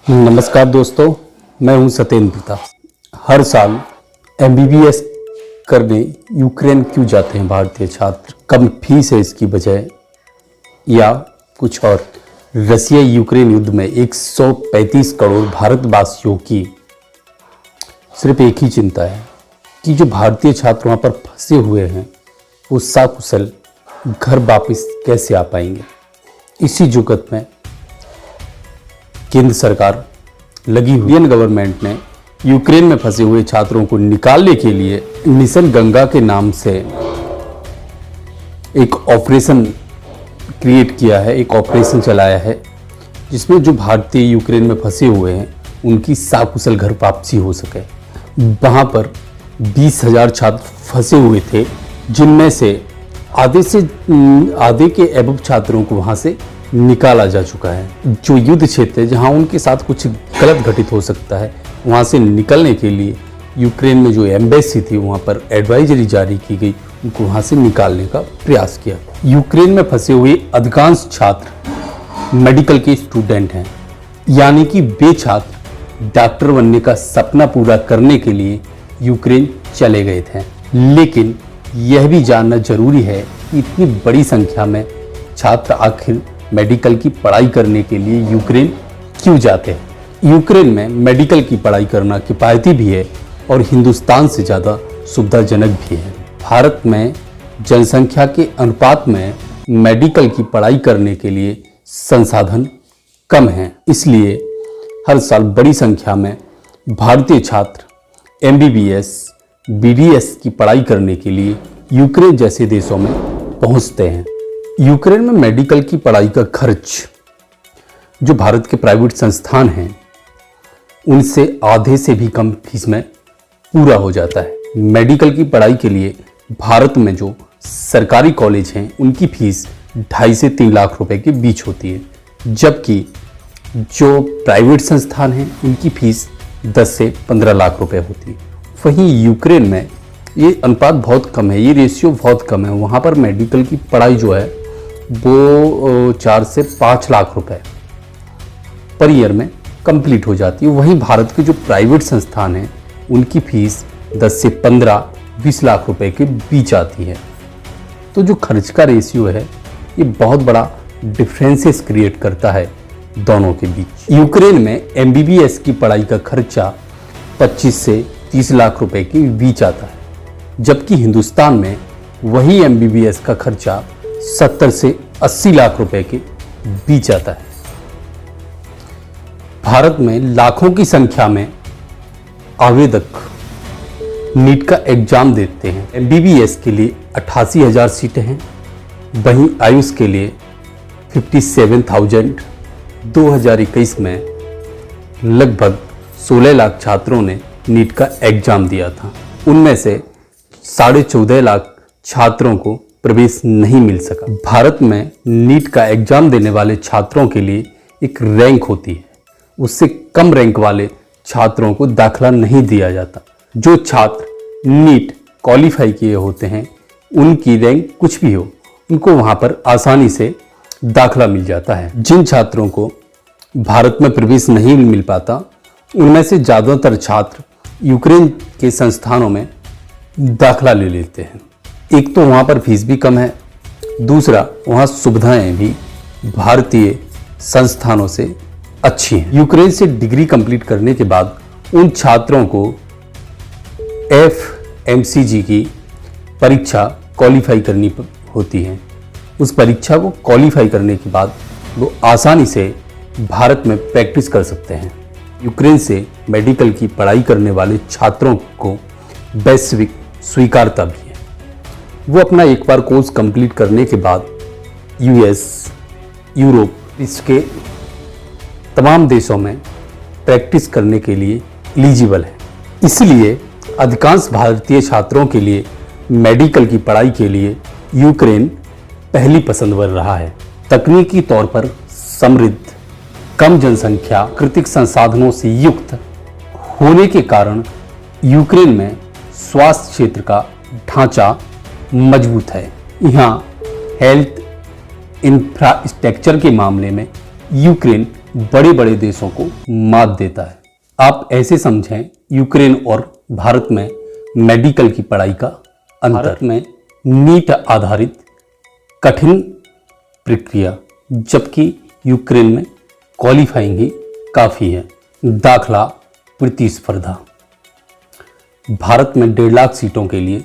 नमस्कार दोस्तों, मैं हूं सत्येंद्र प्रताप। हर साल एमबीबीएस करने यूक्रेन क्यों जाते हैं भारतीय छात्र? कम फीस है इसकी वजह या कुछ और? रसिया यूक्रेन युद्ध में 135 करोड़ भारतवासियों की सिर्फ एक ही चिंता है कि जो भारतीय छात्र वहाँ पर फंसे हुए हैं वो सकुशल घर वापस कैसे आ पाएंगे। इसी जुगत में केंद्र सरकार लगी हुई इंडियन गवर्नमेंट ने यूक्रेन में फंसे हुए छात्रों को निकालने के लिए मिशन गंगा के नाम से एक ऑपरेशन क्रिएट किया है, एक ऑपरेशन चलाया है, जिसमें जो भारतीय यूक्रेन में फंसे हुए हैं उनकी सकुशल घर वापसी हो सके। वहाँ पर 20,000 छात्र फंसे हुए थे, जिनमें से आधे के एबव छात्रों को वहाँ से निकाला जा चुका है। जो युद्ध क्षेत्र है जहाँ उनके साथ कुछ गलत घटित हो सकता है, वहाँ से निकलने के लिए यूक्रेन में जो एम्बेसी थी वहाँ पर एडवाइजरी जारी की गई, उनको वहाँ से निकालने का प्रयास किया। यूक्रेन में फंसे हुए अधिकांश छात्र मेडिकल के स्टूडेंट हैं, यानी कि वे छात्र डॉक्टर बनने का सपना पूरा करने के लिए यूक्रेन चले गए थे। लेकिन यह भी जानना जरूरी है कि इतनी बड़ी संख्या में छात्र आखिर मेडिकल की पढ़ाई करने के लिए यूक्रेन क्यों जाते हैं। यूक्रेन में मेडिकल की पढ़ाई करना किफ़ायती भी है और हिंदुस्तान से ज़्यादा सुविधाजनक भी है। भारत में जनसंख्या के अनुपात में मेडिकल की पढ़ाई करने के लिए संसाधन कम हैं, इसलिए हर साल बड़ी संख्या में भारतीय छात्र एमबीबीएस, बीडीएस की पढ़ाई करने के लिए यूक्रेन जैसे देशों में पहुंचते हैं। यूक्रेन में मेडिकल की पढ़ाई का खर्च जो भारत के प्राइवेट संस्थान हैं उनसे आधे से भी कम फीस में पूरा हो जाता है। मेडिकल की पढ़ाई के लिए भारत में जो सरकारी कॉलेज हैं उनकी फीस 2.5 से 3 लाख रुपए के बीच होती है, जबकि जो प्राइवेट संस्थान हैं उनकी फीस 10 से 15 लाख रुपए होती है। वहीं यूक्रेन में ये अनुपात बहुत कम है, ये रेशियो बहुत कम है। वहाँ पर मेडिकल की पढ़ाई जो है वो 4 से 5 लाख रुपए पर ईयर में कंप्लीट हो जाती है। वहीं भारत के जो प्राइवेट संस्थान हैं उनकी फीस 10 से 15-20 लाख रुपए के बीच आती है। तो जो खर्च का रेशियो है ये बहुत बड़ा डिफरेंसेस क्रिएट करता है दोनों के बीच। यूक्रेन में एमबीबीएस की पढ़ाई का खर्चा 25 से 30 लाख रुपए के बीच आता है, जबकि हिंदुस्तान में वही एमबीबीएस का खर्चा 70 से 80 लाख रुपए के बीच आता है। भारत में लाखों की संख्या में आवेदक नीट का एग्जाम देते हैं। एमबीबीएस के लिए 88,000 सीटें हैं, वहीं आयुष के लिए 57,000। 2021 में लगभग 16 लाख छात्रों ने नीट का एग्जाम दिया था। उनमें से 14.5 लाख छात्रों को प्रवेश नहीं मिल सका। भारत में नीट का एग्जाम देने वाले छात्रों के लिए एक रैंक होती है, उससे कम रैंक वाले छात्रों को दाखला नहीं दिया जाता। जो छात्र नीट क्वालिफाई किए होते हैं उनकी रैंक कुछ भी हो, उनको वहाँ पर आसानी से दाखला मिल जाता है। जिन छात्रों को भारत में प्रवेश नहीं मिल पाता उनमें से ज़्यादातर छात्र यूक्रेन के संस्थानों में दाखला ले लेते हैं। एक तो वहाँ पर फीस भी कम है, दूसरा वहाँ सुविधाएं भी भारतीय संस्थानों से अच्छी हैं। यूक्रेन से डिग्री कंप्लीट करने के बाद उन छात्रों को FMCG की परीक्षा क्वालिफाई करनी होती है। उस परीक्षा को क्वालिफाई करने के बाद वो आसानी से भारत में प्रैक्टिस कर सकते हैं। यूक्रेन से मेडिकल की पढ़ाई करने वाले छात्रों को वैश्विक स्वीकारता भी है। वो अपना एक बार कोर्स कंप्लीट करने के बाद US, यूरोप, इसके तमाम देशों में प्रैक्टिस करने के लिए एलिजिबल है। इसलिए अधिकांश भारतीय छात्रों के लिए मेडिकल की पढ़ाई के लिए यूक्रेन पहली पसंद बन रहा है। तकनीकी तौर पर समृद्ध, कम जनसंख्या, प्राकृतिक संसाधनों से युक्त होने के कारण यूक्रेन में स्वास्थ्य क्षेत्र का ढांचा मजबूत है। यहाँ हेल्थ इंफ्रास्ट्रक्चर के मामले में यूक्रेन बड़े बड़े देशों को मात देता है। आप ऐसे समझें यूक्रेन और भारत में मेडिकल की पढ़ाई का अंतर। भारत में नीट आधारित कठिन प्रक्रिया, जबकि यूक्रेन में क्वालिफाइंग ही काफ़ी है। दाखला प्रतिस्पर्धा, भारत में 1.5 लाख सीटों के लिए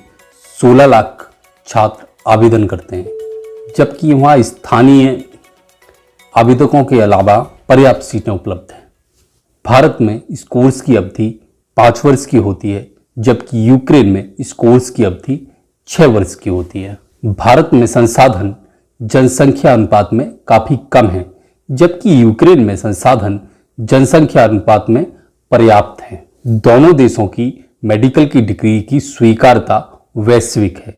16 लाख छात्र आवेदन करते हैं, जबकि वहाँ स्थानीय आवेदकों के अलावा पर्याप्त सीटें उपलब्ध हैं। भारत में इस कोर्स की अवधि 5 वर्ष की होती है, जबकि यूक्रेन में इस कोर्स की अवधि 6 वर्ष की होती है। भारत में संसाधन जनसंख्या अनुपात में काफ़ी कम है, जबकि यूक्रेन में संसाधन जनसंख्या अनुपात में पर्याप्त हैं। दोनों देशों की मेडिकल की डिग्री की स्वीकार्यता वैश्विक है।